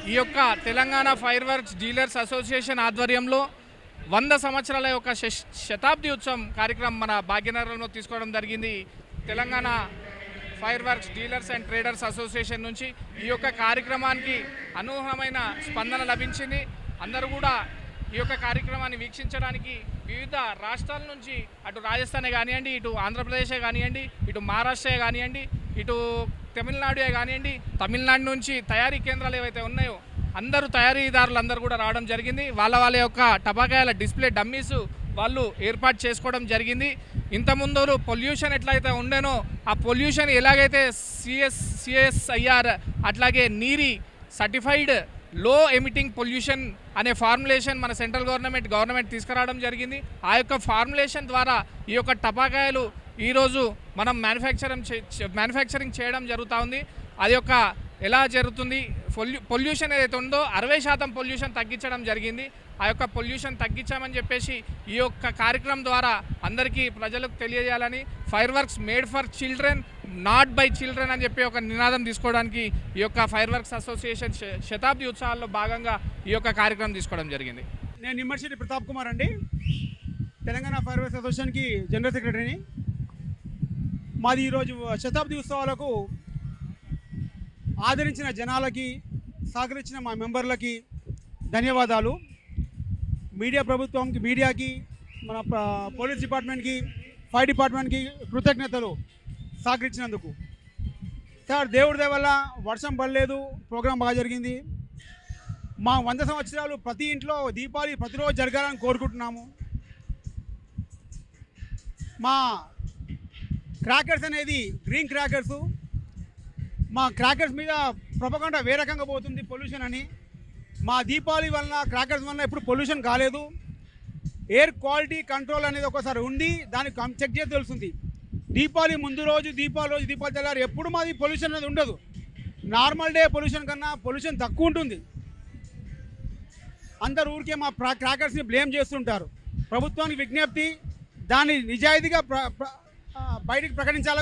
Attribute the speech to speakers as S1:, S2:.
S1: ఈ యొక్క Telangana fire works dealers association ఆధ్వర్యంలో 100 సంవత్సరాల యొక్క శతాబ్ది ఉత్సవం కార్యక్రమం మన భాగ్యనగరంలో తీసుకోవడం జరిగింది. Telangana fire works dealers and traders association నుంచి ఈ యొక్క కార్యక్రమానికి అనూహ్యమైన స్పందన లభించింది. అందరూ కూడా ఈ యొక్క కార్యక్రమాన్ని వీక్షించడానికి వివిధ రాష్ట్రాల నుంచి అటు రాజస్థానే కానివ్వండి, ఇటు ఆంధ్రప్రదేశే కానివ్వండి, ఇటు మహారాష్ట్రే కానివ్వండి, ఇటు తమిళనాడే కానివ్వండి, తమిళనాడు నుంచి తయారీ కేంద్రాలు ఏవైతే ఉన్నాయో అందరూ తయారీదారులు అందరూ కూడా రావడం జరిగింది. వాళ్ళ యొక్క టపాకాయల డిస్ప్లే డమ్మీస్ వాళ్ళు ఏర్పాటు చేసుకోవడం జరిగింది. ఇంతకుముందు పొల్యూషన్ ఎట్లయితే ఉండేనో ఆ పొల్యూషన్ ఎలాగైతే సిఎస్ఐఆర్ అట్లాగే నీరి సర్టిఫైడ్ లో ఎమిటింగ్ పొల్యూషన్ అనే ఫార్ములేషన్ మన సెంట్రల్ గవర్నమెంట్ తీసుకురావడం జరిగింది. ఆ యొక్క ఫార్ములేషన్ ద్వారా ఈ యొక్క టపాకాయలు ఈరోజు మనం మ్యానుఫ్యాక్చరింగ్ చేయడం జరుగుతూ ఉంది. అది యొక్క ఎలా జరుగుతుంది, పొల్యూషన్ ఏదైతే ఉందో 60% పొల్యూషన్ తగ్గించడం జరిగింది. ఆ యొక్క పొల్యూషన్ తగ్గించామని చెప్పేసి ఈ యొక్క కార్యక్రమం ద్వారా అందరికీ ప్రజలకు తెలియజేయాలని fire works made for children not by children అని చెప్పి ఒక నినాదం తీసుకోవడానికి ఈ యొక్క ఫైర్ వర్క్స్ అసోసియేషన్ శతాబ్ది ఉత్సవాల్లో భాగంగా ఈ యొక్క కార్యక్రమం తీసుకోవడం జరిగింది.
S2: నేను నిమ్మర్శెట్టి ప్రతాప్ కుమార్ అండి, తెలంగాణ ఫైర్ వర్క్స్ అసోసియేషన్కి జనరల్ సెక్రటరీని. మాది ఈరోజు శతాబ్ది ఉత్సవాలకు ఆదరించిన జనాలకి, సహకరించిన మా మెంబర్లకి ధన్యవాదాలు. మీడియాకి, మన పోలీస్ డిపార్ట్మెంట్కి, ఫైర్ డిపార్ట్మెంట్కి కృతజ్ఞతలు సహకరించినందుకు. సార్, దేవుడి దయ వల్ల వర్షం పడలేదు, ప్రోగ్రాం బాగా జరిగింది. మా 100 సంవత్సరాలు ప్రతి ఇంట్లో దీపావళి ప్రతిరోజు జరగాలని కోరుకుంటున్నాము. మా క్రాకర్స్ అనేది గ్రీన్ క్రాకర్సు, మా క్రాకర్స్ మీద ప్రొపగండా వేరే రకంగా పోతుంది పొల్యూషన్ అని. మా దీపావళి వలన క్రాకర్స్ వలన ఎప్పుడు పొల్యూషన్ కాలేదు. ఎయిర్ క్వాలిటీ కంట్రోల్ అనేది ఒకసారి ఉండి దాన్ని చెక్ చేసి తెలుస్తుంది. దీపావళి ముందు రోజు, దీపావళి తెల్లారి ఎప్పుడు మాది పొల్యూషన్ అనేది ఉండదు. నార్మల్ డే పొల్యూషన్ కన్నా పొల్యూషన్ తక్కువ ఉంటుంది. అందరు ఊరికే మా క్రాకర్స్ని బ్లేమ్ చేస్తుంటారు. ప్రభుత్వానికి విజ్ఞప్తి, దాన్ని నిజాయితీగా బయటికి ప్రకటించాలని